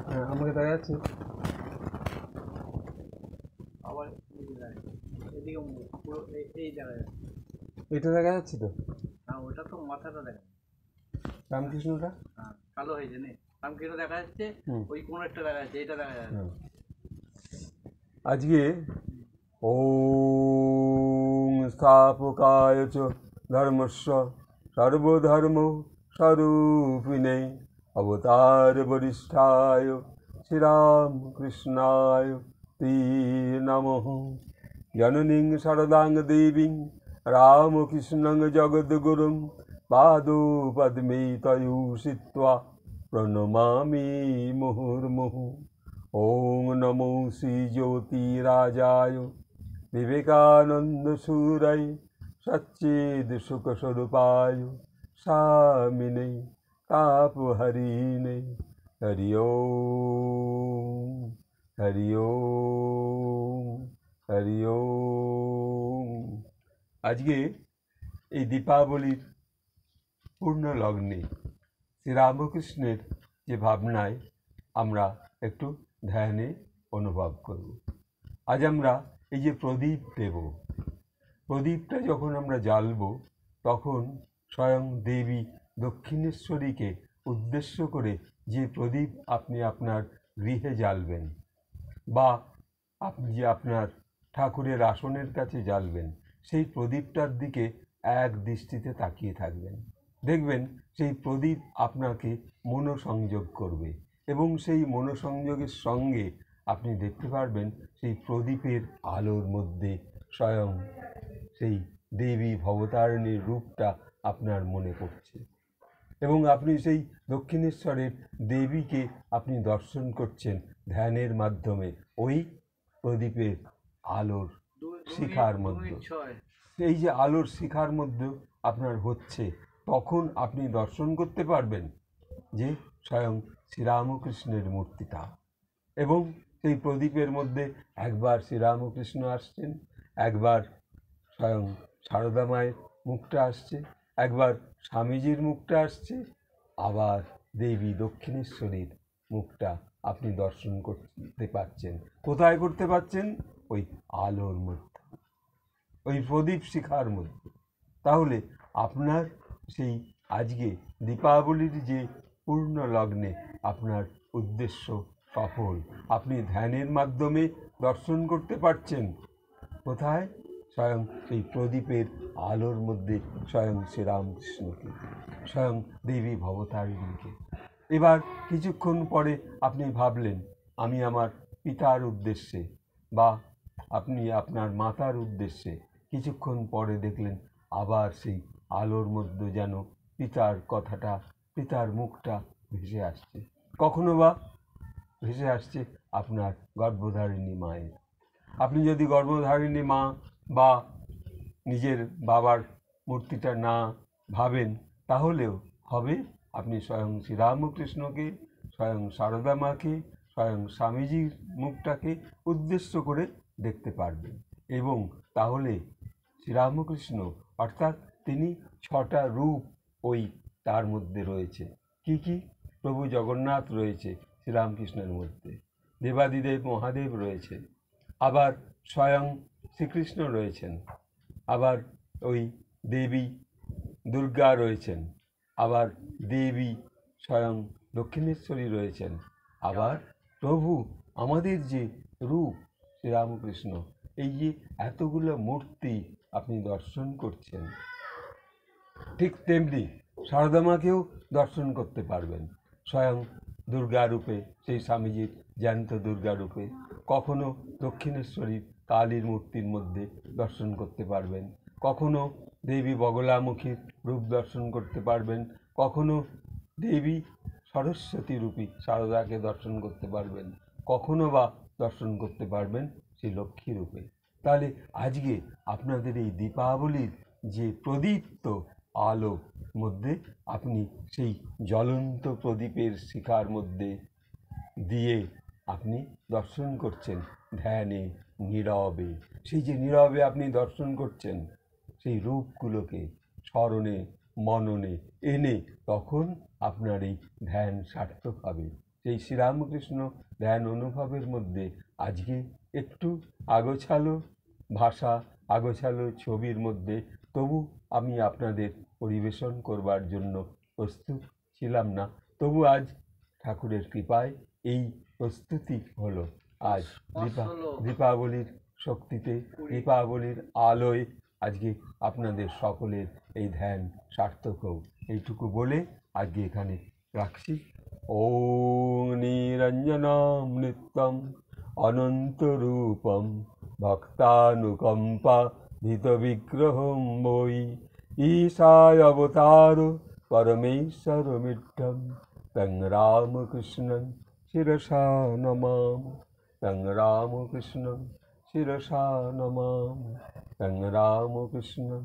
হ্যাঁ, আমাকে দেখা যাচ্ছে। আবার এদিকে পুরো এই দেখা যাচ্ছে। এটা দেখা যাচ্ছে তো, না, ওটা তো মাথাটা দেখা যাচ্ছে। রামকৃষ্ণটা। হ্যাঁ, কালো হয়েছে নে। রামকৃষ্ণ দেখা যাচ্ছে, ওই কোন একটা দেখা যাচ্ছে, এটা দেখা যাচ্ছে। আজকে ওম স্থাপকায় চ ধর্মস্য সর্বধর্ম স্বরূপিণে অবতার বরিষ্ঠায় শ্রীরামকৃষ্ণায় তে নমঃ। জননীং শারদাং দেবীং রামকৃষ্ণং জগদ্গুরুং পাদপদ্মে তয়োষিত্বা প্রণমামি মুহুর্মুহু। ওং নমো শ্রীজ্যোতিরাজায় বিবেকানন্দসূরায় সচ্চিদসুখস্বরূপায় স্বামিনে তাপহরিণে। হরি ওম, হরি ওম, হরি ওম। আজকে এই দীপাবলির পূর্ণ লগ্নে শ্রীরামকৃষ্ণের যে ভাবনায় আমরা একটু ধ্যানে অনুভব করব। আজ আমরা এই যে প্রদীপ দেব, প্রদীপটা যখন আমরা জ্বালব তখন স্বয়ং দেবী দক্ষিণেশ্বরীকে উদ্দেশ্য করে যে প্রদীপ আপনি আপনার গৃহে জ্বালবেন বা আপনি যে আপনার ঠাকুরের আসনের কাছে জ্বালবেন, সেই প্রদীপটার দিকে এক দৃষ্টিতে তাকিয়ে থাকবেন। দেখবেন সেই প্রদীপ আপনাকে মনোসংযোগ করবে এবং সেই মনোসংযোগের সঙ্গে আপনি দেখতে পারবেন সেই প্রদীপের আলোর মধ্যে স্বয়ং সেই দেবী ভবতারিণীর রূপটা আপনার মনে পড়ছে এবং আপনি সেই দক্ষিণেশ্বরের দেবীকে আপনি দর্শন করছেন ধ্যানের মাধ্যমে ওই প্রদীপের আলোর শিখার মধ্যে। এই যে আলোর শিখার মধ্যে আপনার হচ্ছে, তখন আপনি দর্শন করতে পারবেন যে স্বয়ং শ্রীরামকৃষ্ণের মূর্তিটা এবং সেই প্রদীপের মধ্যে একবার শ্রীরামকৃষ্ণ আসছেন, একবার স্বয়ং সারদা মায়ের মুখটা আসছে, একবার স্বামীজির মুখটা আসছে, আবার দেবী দক্ষিণেশ্বরীর মুখটা আপনি দর্শন করতে পারছেন। কোথায় করতে পারছেন? ওই আলোর মধ্যে, ওই প্রদীপ শিখার মধ্যে। তাহলে আপনার সেই আজকে দীপাবলির যে পূর্ণ লগ্নে আপনার উদ্দেশ্য সফল। আপনি ধ্যানের মাধ্যমে দর্শন করতে পারছেন কোথায়? স্বয়ং সেই প্রদীপের আলোর মধ্যে স্বয়ং শ্রীরামকৃষ্ণকে, স্বয়ং দেবী ভবতারিণীকে। এবার কিছুক্ষণ পরে আপনি ভাবলেন আমি আমার পিতার উদ্দেশ্যে বা আপনি আপনার মাতার উদ্দেশ্যে, কিছুক্ষণ পরে দেখলেন আবার সেই আলোর মধ্যে যেন পিতার কথাটা, পিতার মুখটা ভেসে আসছে। কখনো বা ভেসে আসছে আপনার গর্ভধারিণী মায়ের। আপনি যদি গর্ভধারিণী মা বা নিজের বাবার মূর্তিটা না ভাবেন, তাহলেও হবে আপনি স্বয়ং শ্রীরামকৃষ্ণকে, স্বয়ং সারদা মাকে, স্বয়ং স্বামীজির মুখটাকে উদ্দেশ্য করে দেখতে পারবেন। এবং তাহলে শ্রীরামকৃষ্ণ অর্থাৎ তিনি 6টা রূপ ওই তার মধ্যে রয়েছে। কি কি? প্রভু জগন্নাথ রয়েছে শ্রীরামকৃষ্ণের মধ্যে, দেবাদিদেব মহাদেব রয়েছে, আবার স্বয়ং শ্রীকৃষ্ণ রয়েছেন, আবার ওই দেবী দুর্গা রয়েছেন, আবার দেবী স্বয়ং দক্ষিণেশ্বরী রয়েছেন, আবার প্রভু আমাদের যে রূপ শ্রীরামকৃষ্ণ, এই যে এতগুলো মূর্তি আপনি দর্শন করছেন, ঠিক তেমনি সারদা মাকেও দর্শন করতে পারবেন স্বয়ং দুর্গা রূপে, সেই স্বামীজির জ্যান্ত দুর্গা রূপে। কখনো দক্ষিণেশ্বরীর কালীর মূর্তির মধ্যে দর্শন করতে পারবেন, কখনো দেবী বগলামুখীর রূপ দর্শন করতে পারবেন, কখনো দেবী সরস্বতী রূপী সারদাকে দর্শন করতে পারবেন, কখনো বা দর্শন করতে পারবেন সেই লক্ষ্মী রূপে। তাহলে আজকে আপনাদের এই দীপাবলির যে প্রদীপ্ত আলো মধ্যে আপনি সেই জ্বলন্ত প্রদীপের শিখার মধ্যে দিয়ে আপনি দর্শন করছেন ধ্যানে, নীরবে। সেই যে নীরবে আপনি দর্শন করছেন সেই রূপগুলোকে স্মরণে মননে এনে, তখন আপনার এই ধ্যান সার্থক হবে। সেই শ্রীরামকৃষ্ণ ধ্যান অনুভবের মধ্যে আজকে একটু আগোছালো ভাষা, আগোছালো ছবির মধ্যে তবু আমি আপনাদের পরিবেশন করবার জন্য প্রস্তুত ছিলাম না। তবু আজ ঠাকুরের কৃপায় এই প্রস্তুতি হলো। আজ দীপাবলির শক্তিতে, দীপাবলির আলোয় আজকে আপনাদের সকলের এই ধ্যান সার্থক হোক, এইটুকু বলে আজকে এখানে রাখছি। ওম নিরঞ্জনম নিত্যম অনন্তরূপম ভক্তানুকম্পা ধৃত বিগ্রহম বৈ ঈশায় অবতার পরমেশ্বরমিড্ঢম তং রামকৃষ্ণং শিরসা নমামি, তং রামকৃষ্ণং শিরসা নমামি, তং রামকৃষ্ণং